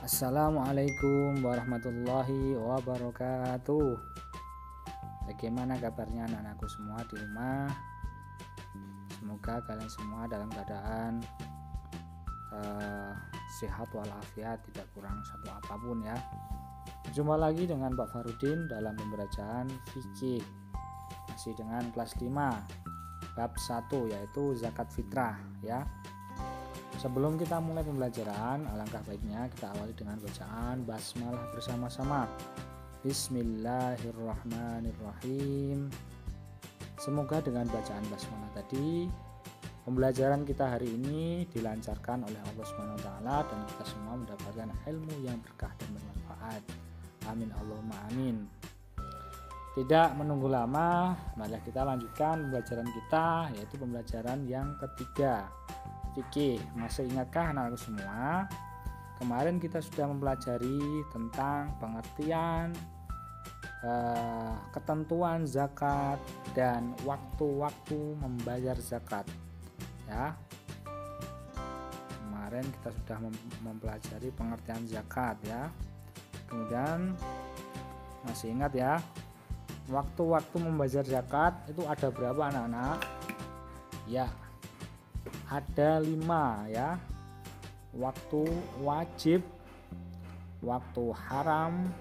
Assalamualaikum warahmatullahi wabarakatuh. Bagaimana kabarnya anak-anakku semua di rumah? Semoga kalian semua dalam keadaan sehat walafiat, tidak kurang satu apapun ya. Jumpa lagi dengan Pak Farudin dalam pembelajaran fikih, masih dengan kelas 5 bab 1 yaitu zakat fitrah ya. Sebelum kita mulai pembelajaran, alangkah baiknya kita awali dengan bacaan basmalah bersama-sama. Bismillahirrahmanirrahim. Semoga dengan bacaan basmalah tadi pembelajaran kita hari ini dilancarkan oleh Allah Subhanahu wa taala dan kita semua mendapatkan ilmu yang berkah dan bermanfaat. Amin Allahumma amin. Tidak menunggu lama, mari kita lanjutkan pembelajaran kita, yaitu pembelajaran yang ketiga, fikih. Masih ingatkah anak-anakku semua? Kemarin kita sudah mempelajari tentang pengertian, ketentuan zakat dan waktu-waktu membayar zakat. Ya, kemarin kita sudah mempelajari pengertian zakat ya. Kemudian masih ingat ya, waktu-waktu membayar zakat itu ada berapa anak-anak? Ya, ada 5 ya. Waktu wajib, waktu haram,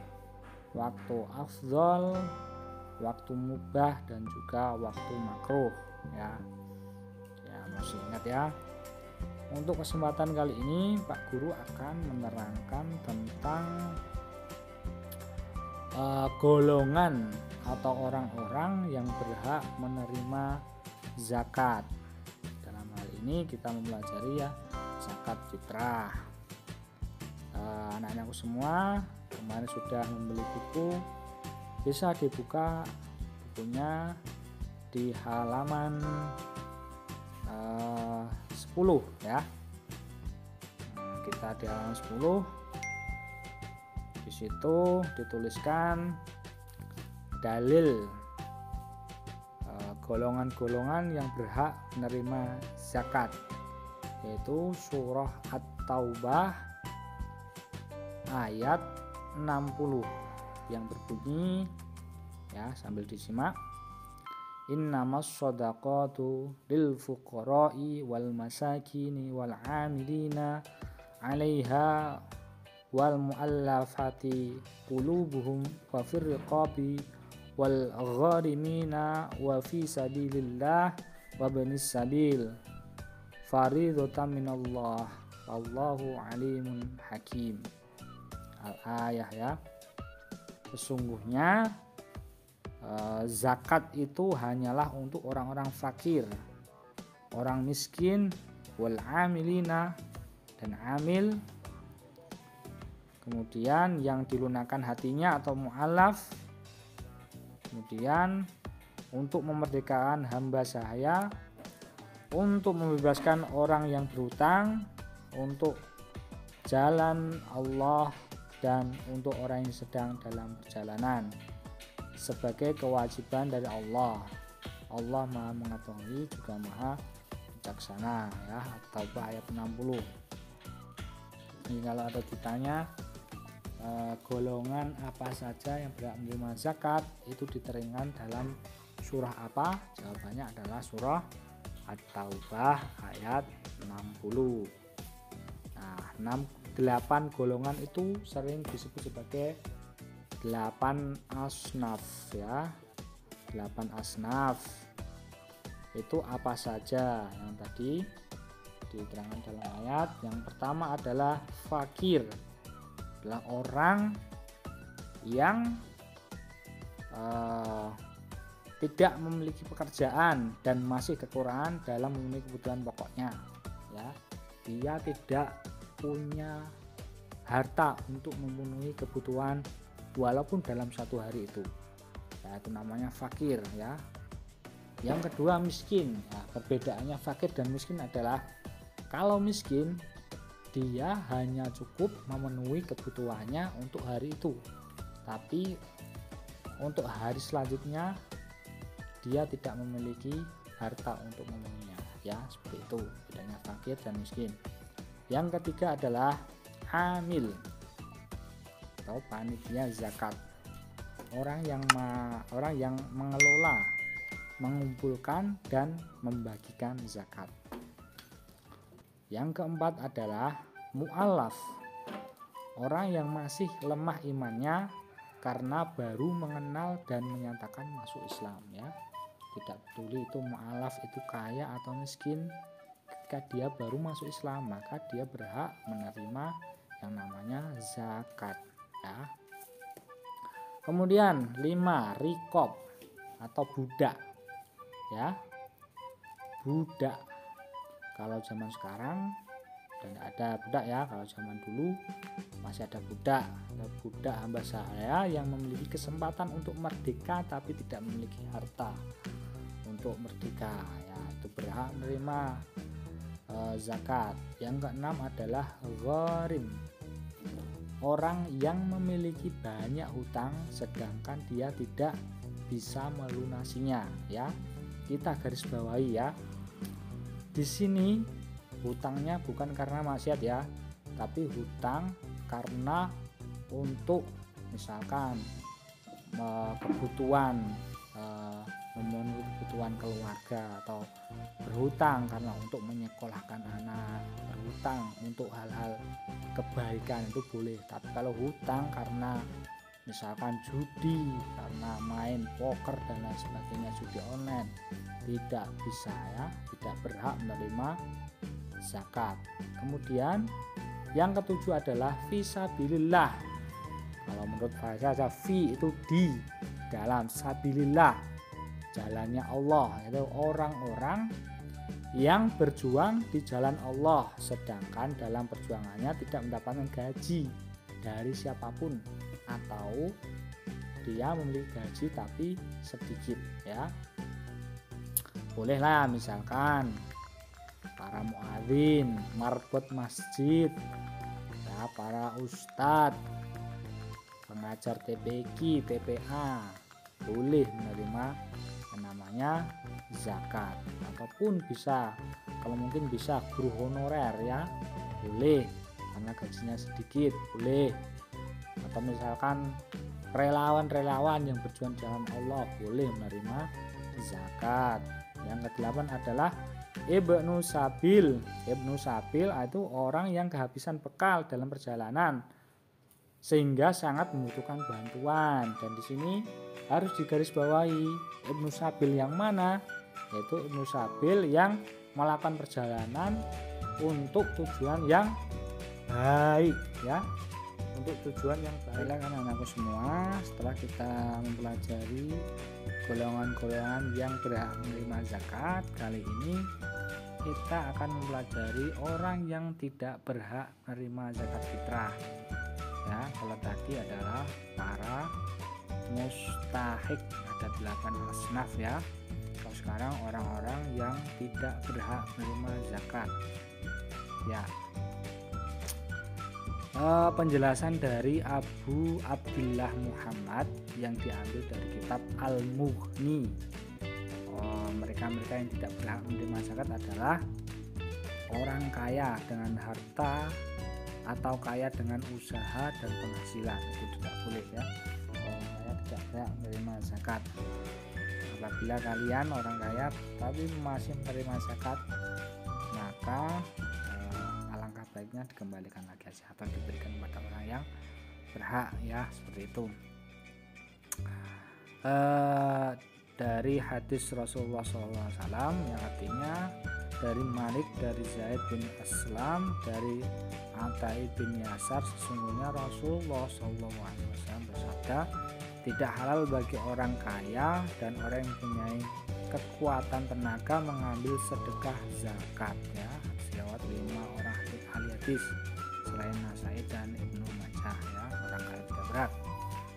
waktu afdhol, waktu mubah, dan juga waktu makruh ya. Ya, masih ingat ya. Untuk kesempatan kali ini Pak Guru akan menerangkan tentang golongan atau orang-orang yang berhak menerima zakat. Dalam hal ini kita mempelajari ya zakat fitrah. Anak-anakku semua kemarin sudah membeli buku, bisa dibuka bukunya di halaman 10 ya. Kita di halaman 10. Di situ dituliskan dalil golongan-golongan yang berhak menerima zakat, yaitu surah At-Taubah ayat 60 yang berbunyi ya, sambil disimak. Innamas shadaqatu lil fuqara'i wal masakini wal 'amilina 'alaiha wal mu'allafati qulubuhum wa fir riqabi wal gharimina wa fi sabilillah wa banis sabil faridatan minallah wallahu alimun hakim. Al-ayah ya. Sesungguhnya zakat itu hanyalah untuk orang-orang fakir, orang miskin, wal amilina, dan amil, kemudian yang dilunakkan hatinya atau mu'alaf, kemudian untuk memerdekakan hamba sahaya, untuk membebaskan orang yang berhutang, untuk jalan Allah, dan untuk orang yang sedang dalam perjalanan, sebagai kewajiban dari Allah. Allah Maha Mengetahui juga Maha Bijaksana ya. At-Taubah ayat 60. Ini kalau ada ditanya golongan apa saja yang berhak menerima zakat, itu diterangkan dalam surah apa? Jawabannya adalah surah At-Taubah ayat 60. Nah, 8 golongan itu sering disebut sebagai 8 asnaf ya. 8 asnaf itu apa saja yang tadi diterangkan dalam ayat. Yang pertama adalah fakir, adalah orang yang tidak memiliki pekerjaan dan masih kekurangan dalam memenuhi kebutuhan pokoknya ya. Dia tidak punya harta untuk memenuhi kebutuhan walaupun dalam satu hari itu ya, itu namanya fakir ya. Yang kedua miskin ya. Perbedaannya fakir dan miskin adalah kalau miskin dia hanya cukup memenuhi kebutuhannya untuk hari itu, tapi untuk hari selanjutnya dia tidak memiliki harta untuk memenuhinya ya. Seperti itu bedanya fakir dan miskin. Yang ketiga adalah amil. atau panitia zakat, orang yang mengelola, mengumpulkan dan membagikan zakat. Yang keempat adalah mu'allaf, orang yang masih lemah imannya karena baru mengenal dan menyatakan masuk Islam ya. Tidak peduli itu mu'allaf itu kaya atau miskin, ketika dia baru masuk Islam maka dia berhak menerima yang namanya zakat ya. Kemudian 5, rikob atau budak ya. Budak kalau zaman sekarang dan ada budak ya, kalau zaman dulu masih ada budak hamba saya yang memiliki kesempatan untuk merdeka tapi tidak memiliki harta untuk merdeka ya, itu berhak menerima zakat. Yang keenam adalah gharim, orang yang memiliki banyak hutang sedangkan dia tidak bisa melunasinya ya. Kita garis bawahi ya, di sini hutangnya bukan karena maksiat ya, tapi hutang karena untuk misalkan kebutuhan, memenuhi kebutuhan keluarga, atau berhutang karena untuk menyekolahkan anak, berhutang untuk hal-hal kebaikan itu boleh. Tapi kalau hutang karena misalkan judi, karena main poker dan lain sebagainya, judi online, tidak bisa ya, tidak berhak menerima zakat. Kemudian yang ketujuh adalah fisabilillah. Kalau menurut bahasa fi itu di dalam, sabilillah jalannya Allah, itu orang-orang yang berjuang di jalan Allah sedangkan dalam perjuangannya tidak mendapatkan gaji dari siapapun, atau dia memiliki gaji tapi sedikit ya. Bolehlah misalkan para muadzin, marbot masjid ya, para ustadz, pengajar TPQ, TPA boleh menerima yang namanya zakat. Ataupun bisa, kalau mungkin bisa guru honorer ya, boleh karena gajinya sedikit, boleh. Atau misalkan relawan-relawan yang berjuang jalan Allah boleh menerima zakat. Yang kedelapan adalah ibnu sabil. Ibnu sabil itu orang yang kehabisan bekal dalam perjalanan sehingga sangat membutuhkan bantuan, dan di sini harus digarisbawahi ibnu sabil yang mana, yaitu ibnu sabil yang melakukan perjalanan untuk tujuan yang baik ya, untuk tujuan yang baik. Baiklah anak-anakku semua, setelah kita mempelajari golongan-golongan yang berhak menerima zakat, kali ini kita akan mempelajari orang yang tidak berhak menerima zakat fitrah ya. Kalau tadi adalah para mustahik, ada 8 asnaf ya. Kalau sekarang orang-orang yang tidak berhak menerima zakat ya. Penjelasan dari Abu Abdullah Muhammad yang diambil dari kitab Al-Mughni. Mereka-mereka yang tidak berhak menerima zakat adalah orang kaya dengan harta atau kaya dengan usaha dan penghasilan, itu tidak boleh ya. Orang kaya tidak berhak menerima zakat. Apabila kalian orang kaya tapi masih menerima zakat, maka alangkah baiknya dikembalikan lagi aja atau diberikan kepada orang yang berhak ya, seperti itu. Dari hadis Rasulullah SAW yang artinya dari Malik, dari Zaid bin Aslam, dari Atai bin Yasar, sesungguhnya Rasulullah SAW bersabda, tidak halal bagi orang kaya dan orang yang mempunyai kekuatan tenaga mengambil sedekah zakat ya. Lewat 5 orang ahli hadis selain Nasai dan Ibnu Majah ya, orang kaya tidak berat.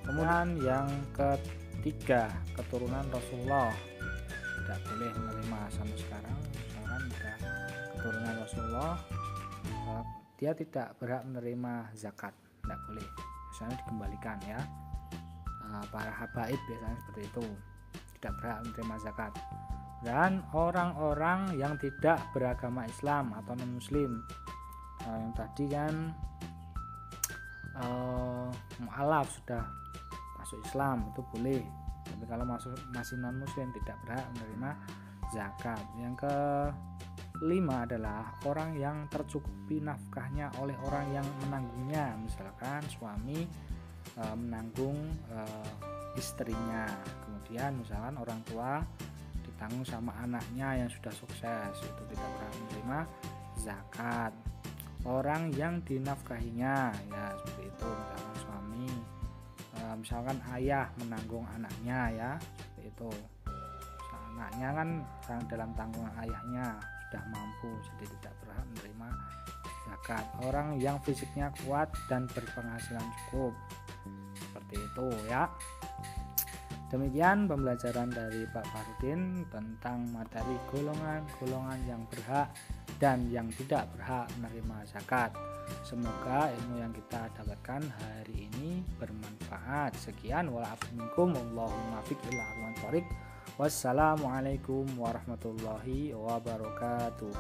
Kemudian yang ketiga, keturunan Rasulullah tidak boleh menerima sampai sekarang. Misalkan ada keturunan Rasulullah, dia tidak berhak menerima zakat, tidak boleh, misalnya dikembalikan ya. Para habaib biasanya seperti itu, tidak berhak menerima zakat. Dan orang-orang yang tidak beragama Islam atau non muslim, yang tadi kan mualaf, sudah masuk Islam, itu boleh. Tapi kalau masih non muslim tidak berhak menerima zakat. Yang kelima adalah orang yang tercukupi nafkahnya oleh orang yang menanggungnya, misalkan suami menanggung istrinya, kemudian misalkan orang tua ditanggung sama anaknya yang sudah sukses, itu tidak berhak menerima zakat. Orang yang dinafkahinya, ya seperti itu, misalkan suami, misalkan ayah menanggung anaknya, ya seperti itu. Anaknya kan dalam tanggungan ayahnya sudah mampu, jadi tidak berhak menerima zakat. Orang yang fisiknya kuat dan berpenghasilan cukup, seperti itu ya. Demikian pembelajaran dari Pak Farudin tentang materi golongan-golongan yang berhak dan yang tidak berhak menerima zakat. Semoga ilmu yang kita dapatkan hari ini bermanfaat. Sekian, wa'alaikum minkum, wallahumma fiq ila aqwamit thoriq. Wassalamualaikum warahmatullahi wabarakatuh.